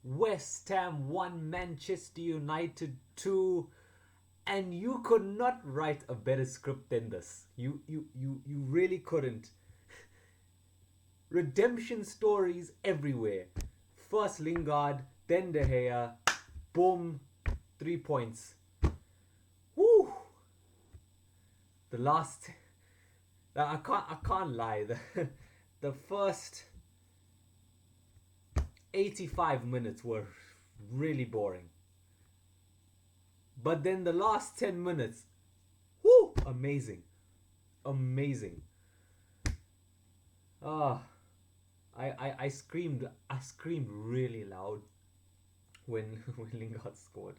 West Ham 1, Manchester United 2, and you could not write a better script than this. You really couldn't. Redemption stories everywhere. First Lingard, then De Gea, boom, 3 points. Woo! The last, I can't lie. The first 85 minutes were really boring. But then the last 10 minutes, whoo, amazing. Amazing. Ah, I screamed really loud when when Lingard scored.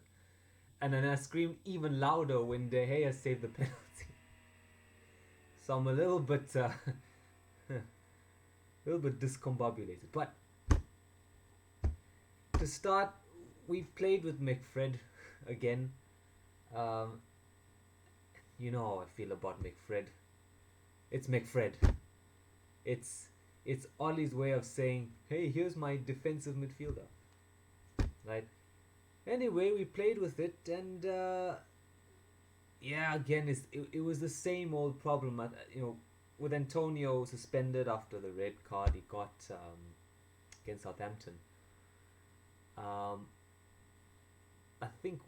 And then I screamed even louder when De Gea saved the penalty. So I'm a little bit discombobulated. But to start, we've played with McFred again. Um, you know how I feel about McFred. It's McFred. It's it's Ollie's way of saying, "Hey, here's my defensive midfielder." Right. Anyway, we played with it, and yeah, again, it was the same old problem. With Antonio suspended after the red card he got against Southampton. Um, I think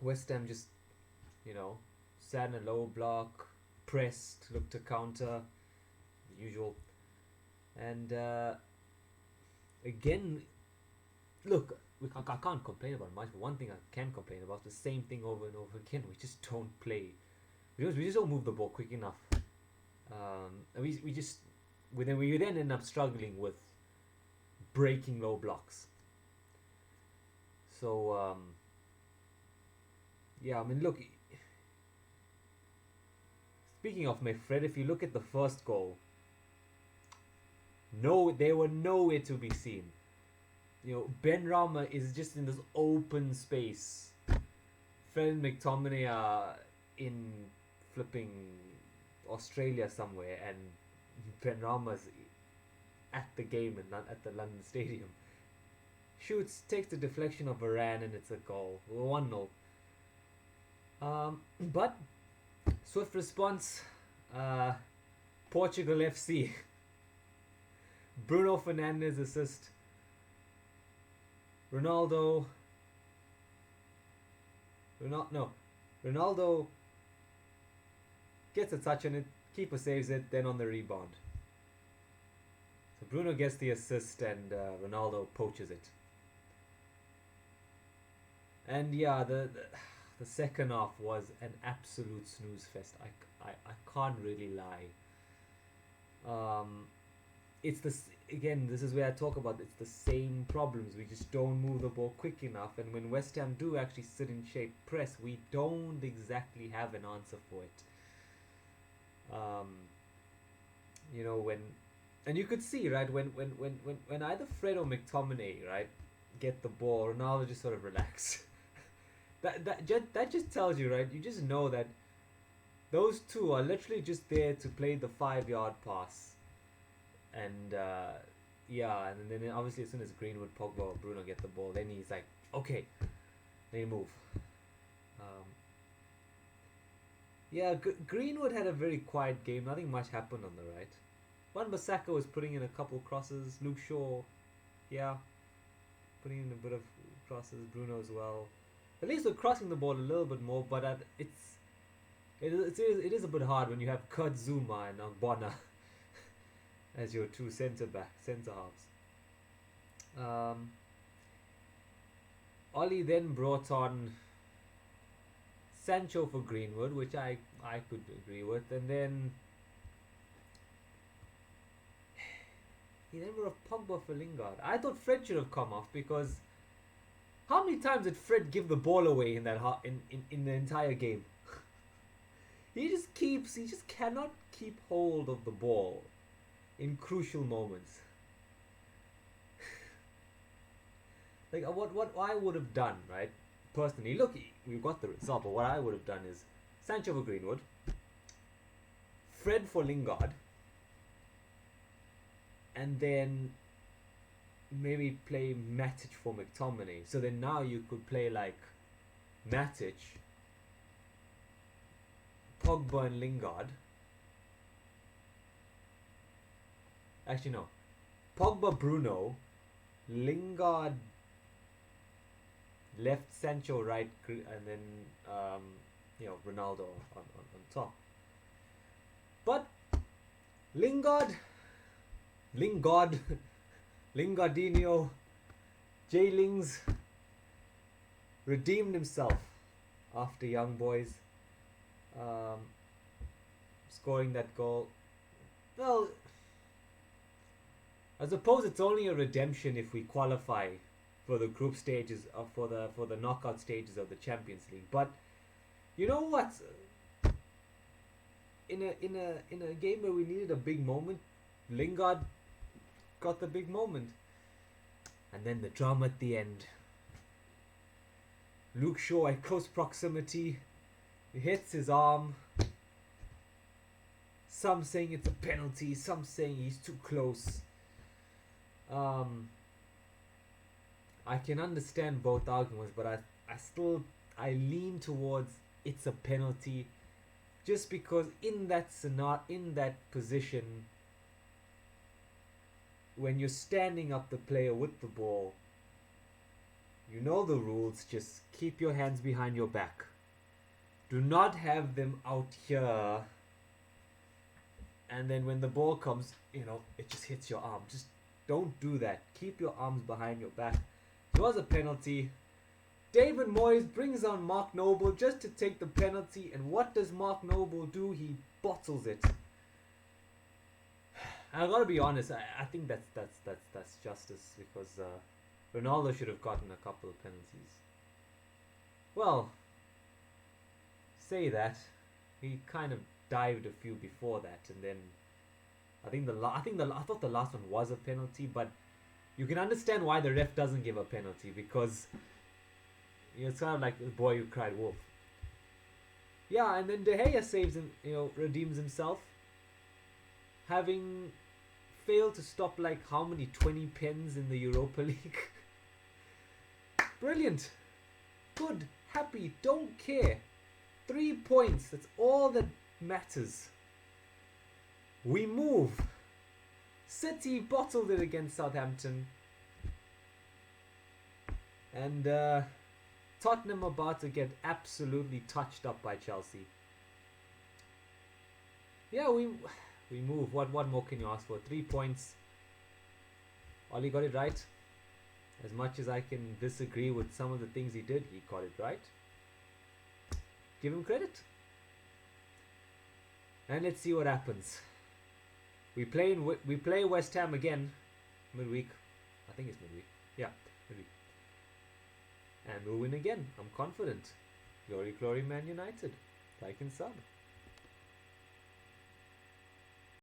West Ham just, you know, sat in a low block, pressed, looked to counter, the usual. And again, look, I can't complain about much, but one thing I can complain about is the same thing over and over again. We just don't play. We just don't move the ball quick enough. And we then end up struggling with breaking low blocks. So yeah, I mean, look. Speaking of McFred, if you look at the first goal, no, they were nowhere to be seen. Ben Rama is just in this open space. Fred and McTominay are in flipping Australia somewhere, and Ben Rama's at the game and not at the London Stadium. Shoots, takes the deflection of Varane, and it's a goal. 1-0. But swift response. Portugal FC. Bruno Fernandes assist. Ronaldo gets a touch on it, keeper saves it, then on the rebound. So Bruno gets the assist and Ronaldo poaches it. And yeah, the second half was an absolute snooze fest. I can't really lie. It's this is where I talk about it's the same problems. We just don't move the ball quick enough, and when West Ham do actually sit in shape press, we don't exactly have an answer for it. And you could see, right, when either Fred or McTominay, right, get the ball, Ronaldo just sort of relax. that just tells you, right, you just know that those two are literally just there to play the 5-yard pass. And yeah, and then obviously as soon as Greenwood, Pogba, or Bruno get the ball, then he's like, okay, they move. Yeah, Greenwood had a very quiet game. Nothing much happened on the right. Wan-Bissaka was putting in a couple crosses. Luke Shaw, yeah, putting in a bit of crosses. Bruno as well. At least we're crossing the ball a little bit more, but it is a bit hard when you have Kurt Zuma and Ogbonna as your two centre halves. Ollie then brought on Sancho for Greenwood, which I could agree with, and then he then brought Pogba for Lingard. I thought Fred should have come off because how many times did Fred give the ball away in that in the entire game? He just cannot keep hold of the ball in crucial moments. Like what I would have done, right? Personally, look, we've got the result, but what I would have done is Sancho for Greenwood, Fred for Lingard, and then maybe play Matic for McTominay. So then now you could play like Matic, Pogba and Lingard. Actually no. Pogba, Bruno, Lingard left, Sancho right, and then Ronaldo on top. But Lingard, Lingardinho, J-Lings redeemed himself after Young Boys scoring that goal. Well, I suppose it's only a redemption if we qualify for the group stages for the knockout stages of the Champions League. But you know what? In a game where we needed a big moment, Lingard got the big moment. And then the drama at the end. Luke Shaw at close proximity, he hits his arm. Some saying it's a penalty, some saying he's too close. I can understand both arguments, but I lean towards it's a penalty, just because in that position, when you're standing up the player with the ball, you know the rules. Just keep your hands behind your back. Do not have them out here. And then when the ball comes, it just hits your arm. Just don't do that. Keep your arms behind your back. It was a penalty. David Moyes brings on Mark Noble just to take the penalty. And what does Mark Noble do? He bottles it. I gotta be honest. I think that's justice, because Ronaldo should have gotten a couple of penalties. Well, say that. He kind of dived a few before that, and then I thought the last one was a penalty, but you can understand why the ref doesn't give a penalty, because it's kind of like the boy who cried wolf. Yeah, and then De Gea saves him, redeems himself, having failed to stop like how many 20 pens in the Europa League. Brilliant, good, happy, don't care. 3 points, that's all that matters. We move. City bottled it against Southampton. And Tottenham about to get absolutely touched up by Chelsea. Yeah, we move. What more can you ask for? 3 points. Ollie got it right. As much as I can disagree with some of the things he did, he got it right. Give him credit. And let's see what happens. We play West Ham again midweek. I think it's midweek. Yeah, midweek. And we'll win again. I'm confident. Glory, glory, Man United. Like and sub.